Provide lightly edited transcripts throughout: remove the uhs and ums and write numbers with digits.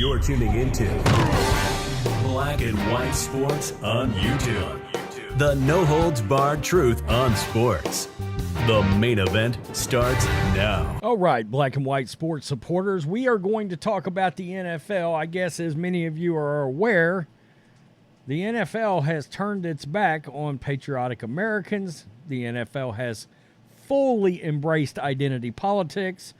You're tuning into Black and White Sports on YouTube. The no-holds-barred truth on sports. The main event starts now. All right, Black and White Sports supporters, we are going to talk about the NFL. I guess as many of you are aware, the NFL has turned its back on patriotic Americans. The NFL has fully embraced identity politics,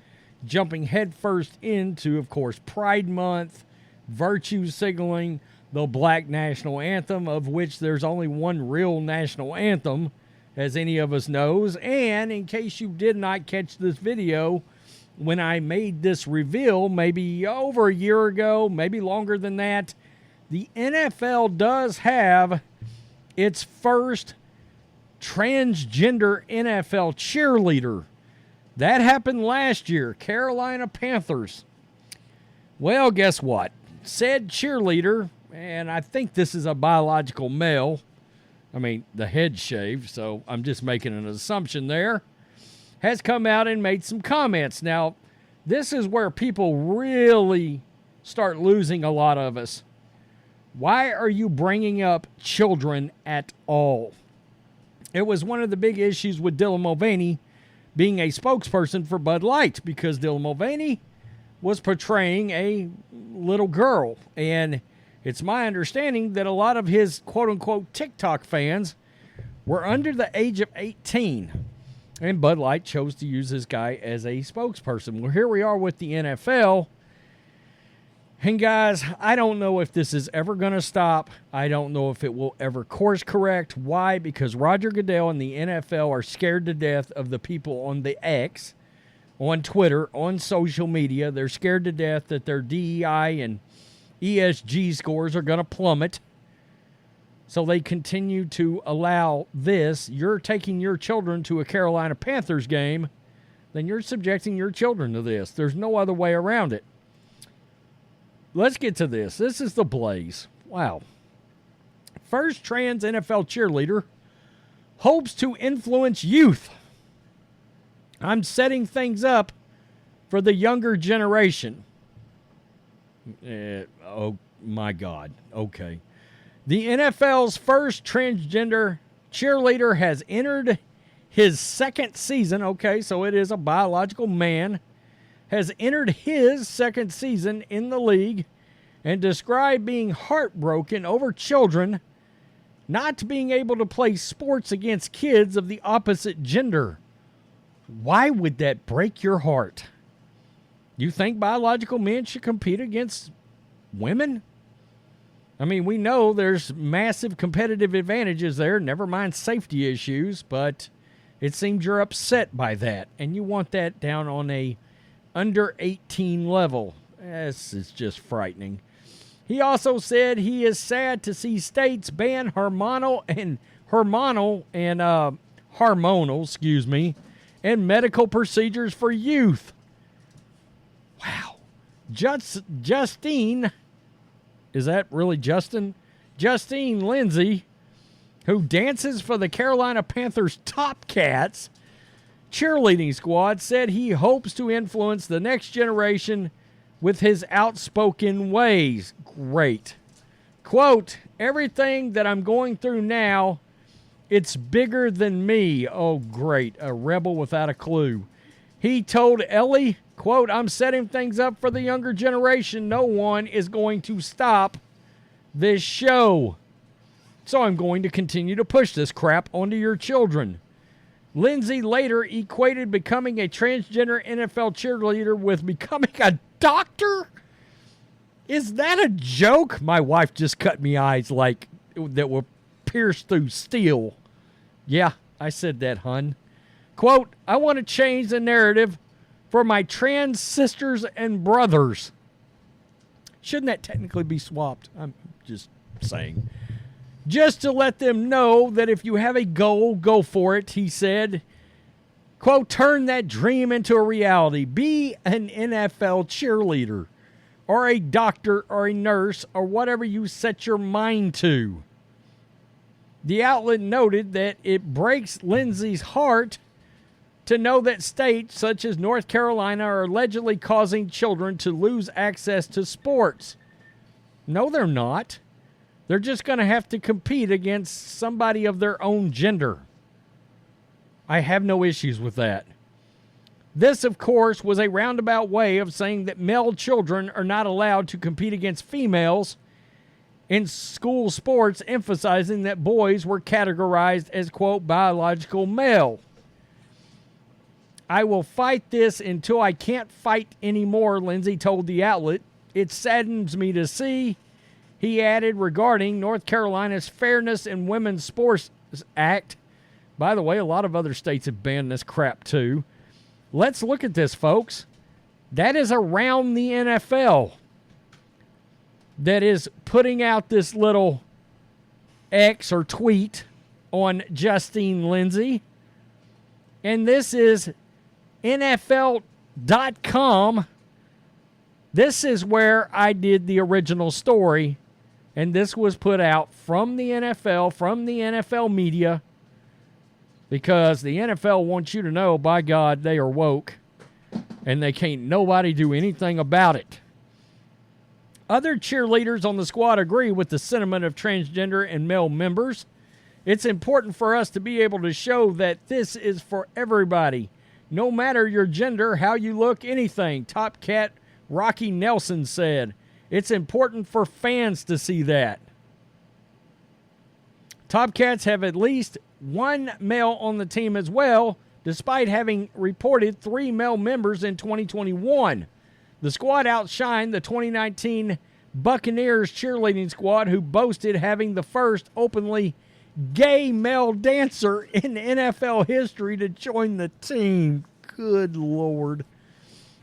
jumping headfirst into, of course, Pride Month, virtue signaling, the Black National Anthem, of which there's only one real national anthem, as any of us knows. And in case you did not catch this video, when I made this reveal, maybe over a year ago, maybe longer than that, the NFL does have its first transgender NFL cheerleader. That happened last year, Carolina Panthers. Well, guess what? Said cheerleader, and I think this is a biological male. I mean, the head shaved, so I'm just making an assumption there, has come out and made some comments. Now, this is where people really start losing a lot of us. Why are you bringing up children at all? It was one of the big issues with Dylan Mulvaney being a spokesperson for Bud Light, because Dylan Mulvaney was portraying a little girl. And it's my understanding that a lot of his quote-unquote TikTok fans were under the age of 18. And Bud Light chose to use this guy as a spokesperson. Well, here we are with the NFL. And guys, I don't know if this is ever going to stop. I don't know if it will ever course correct. Why? Because Roger Goodell and the NFL are scared to death of the people on the X, on Twitter, on social media. They're scared to death that their DEI and ESG scores are going to plummet. So they continue to allow this. You're taking your children to a Carolina Panthers game, then you're subjecting your children to this. There's no other way around it. Let's get to this. This is the Blaze. Wow. First trans NFL cheerleader hopes to influence youth. I'm setting things up for the younger generation. Oh, my God. Okay. The NFL's first transgender cheerleader has entered his second season. Okay, so it is a biological man. Has entered his second season in the league and described being heartbroken over children not being able to play sports against kids of the opposite gender. Why would that break your heart? You think biological men should compete against women? I mean, we know there's massive competitive advantages there, never mind safety issues, but it seems you're upset by that, and you want that down on a under 18 level. This is just frightening. He also said he is sad to see states ban hormonal and medical procedures for youth. Wow. Justine, is that really Justin? Justine Lindsay, who dances for the Carolina Panthers Top Cats cheerleading squad, said he hopes to influence the next generation with his outspoken ways. Great. Quote, everything that I'm going through now, it's bigger than me. Oh, great. A rebel without a clue. He told Ellie, quote, I'm setting things up for the younger generation. No one is going to stop this show. So I'm going to continue to push this crap onto your children. Lindsay later equated becoming a transgender NFL cheerleader with becoming a doctor? Is that a joke? My wife just cut me eyes like that were pierced through steel. Yeah, I said that, hun. Quote, I want to change the narrative for my trans sisters and brothers. Shouldn't that technically be swapped? I'm just saying. Just to let them know that if you have a goal, go for it, he said. Quote, turn that dream into a reality. Be an NFL cheerleader or a doctor or a nurse or whatever you set your mind to. The outlet noted that it breaks Lindsay's heart to know that states such as North Carolina are allegedly causing children to lose access to sports. No, they're not. They're just going to have to compete against somebody of their own gender. I have no issues with that. This, of course, was a roundabout way of saying that male children are not allowed to compete against females in school sports, emphasizing that boys were categorized as, quote, biological male. I will fight this until I can't fight anymore, Lindsay told the outlet. It saddens me to see, he added, regarding North Carolina's Fairness in Women's Sports Act. By the way, a lot of other states have banned this crap too. Let's look at this, folks. That is around the NFL that is putting out this little X or tweet on Justine Lindsay. And this is NFL.com. This is where I did the original story. And this was put out from the NFL media. Because the NFL wants you to know, by God, they are woke. And they can't nobody do anything about it. Other cheerleaders on the squad agree with the sentiment of transgender and male members. It's important for us to be able to show that this is for everybody. No matter your gender, how you look, anything. Top Cat Rocky Nelson said. It's important for fans to see that. Top Cats have at least one male on the team as well, despite having reported 3 male members in 2021. The squad outshined the 2019 Buccaneers cheerleading squad, who boasted having the first openly gay male dancer in NFL history to join the team. Good Lord.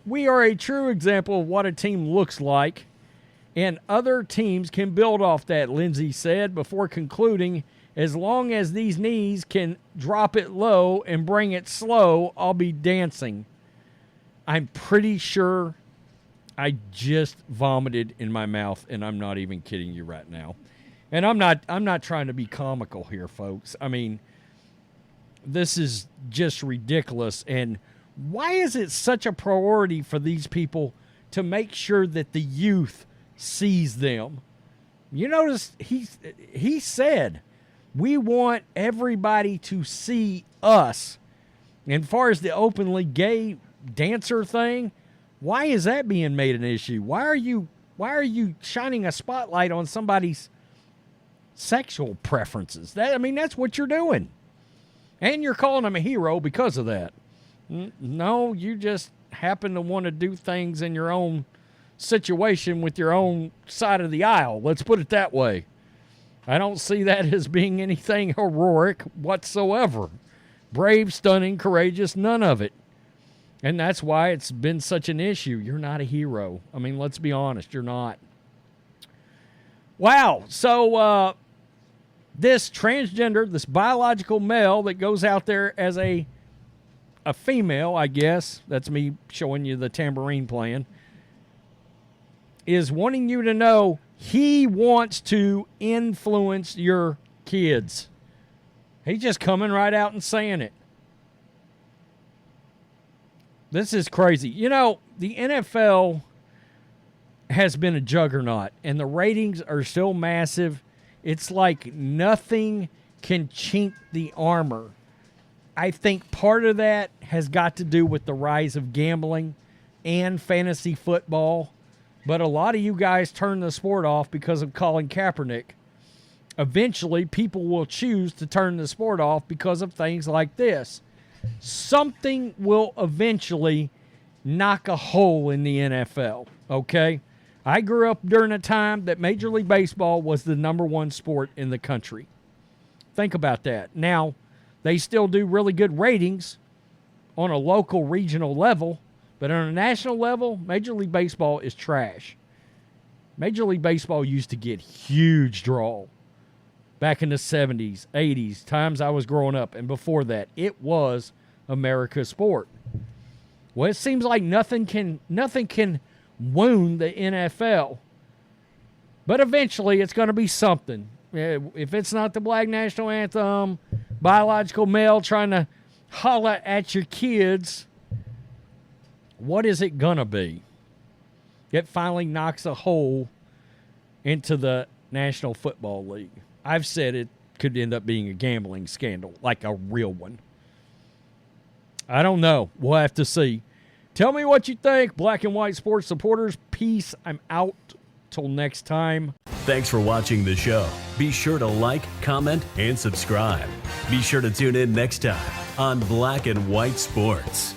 We are a true example of what a team looks like, and other teams can build off that, Lindsay said, before concluding, as long as these knees can drop it low and bring it slow, I'll be dancing. I'm pretty sure I just vomited in my mouth, and I'm not even kidding you right now. And I'm not trying to be comical here, folks. I mean, this is just ridiculous. And why is it such a priority for these people to make sure that the youth sees them? You notice he said, we want everybody to see us. And as far as the openly gay dancer thing, why is that being made an issue? Why are you shining a spotlight on somebody's sexual preferences? That's what you're doing. And you're calling him a hero because of that. No, you just happen to want to do things in your own situation with your own side of the aisle. Let's put it that way. I don't see that as being anything heroic whatsoever. Brave, stunning, courageous, none of it. And that's why it's been such an issue. You're not a hero. I mean, let's be honest, you're not. Wow. So this transgender, this biological male that goes out there as a female, I guess, that's me showing you the tambourine playing, is wanting you to know he wants to influence your kids. He's just coming right out and saying it. This is crazy. You know, the NFL has been a juggernaut, and the ratings are so massive, it's like nothing can chink the armor. I think part of that has got to do with the rise of gambling and fantasy football. But a lot of you guys turn the sport off because of Colin Kaepernick. Eventually, people will choose to turn the sport off because of things like this. Something will eventually knock a hole in the NFL, okay? I grew up during a time that Major League Baseball was the number one sport in the country. Think about that. Now, they still do really good ratings on a local, regional level, but on a national level, Major League Baseball is trash. Major League Baseball used to get huge draw back in the 70s, 80s, times I was growing up, and before that, it was America's sport. Well, it seems like nothing can wound the NFL. But eventually, it's going to be something. If it's not the Black National Anthem, biological male trying to holla at your kids. What is it going to be? It finally knocks a hole into the National Football League. I've said it could end up being a gambling scandal, like a real one. I don't know. We'll have to see. Tell me what you think, black and white sports supporters. Peace. I'm out. Till next time. Thanks for watching the show. Be sure to like, comment, and subscribe. Be sure to tune in next time on Black and White Sports.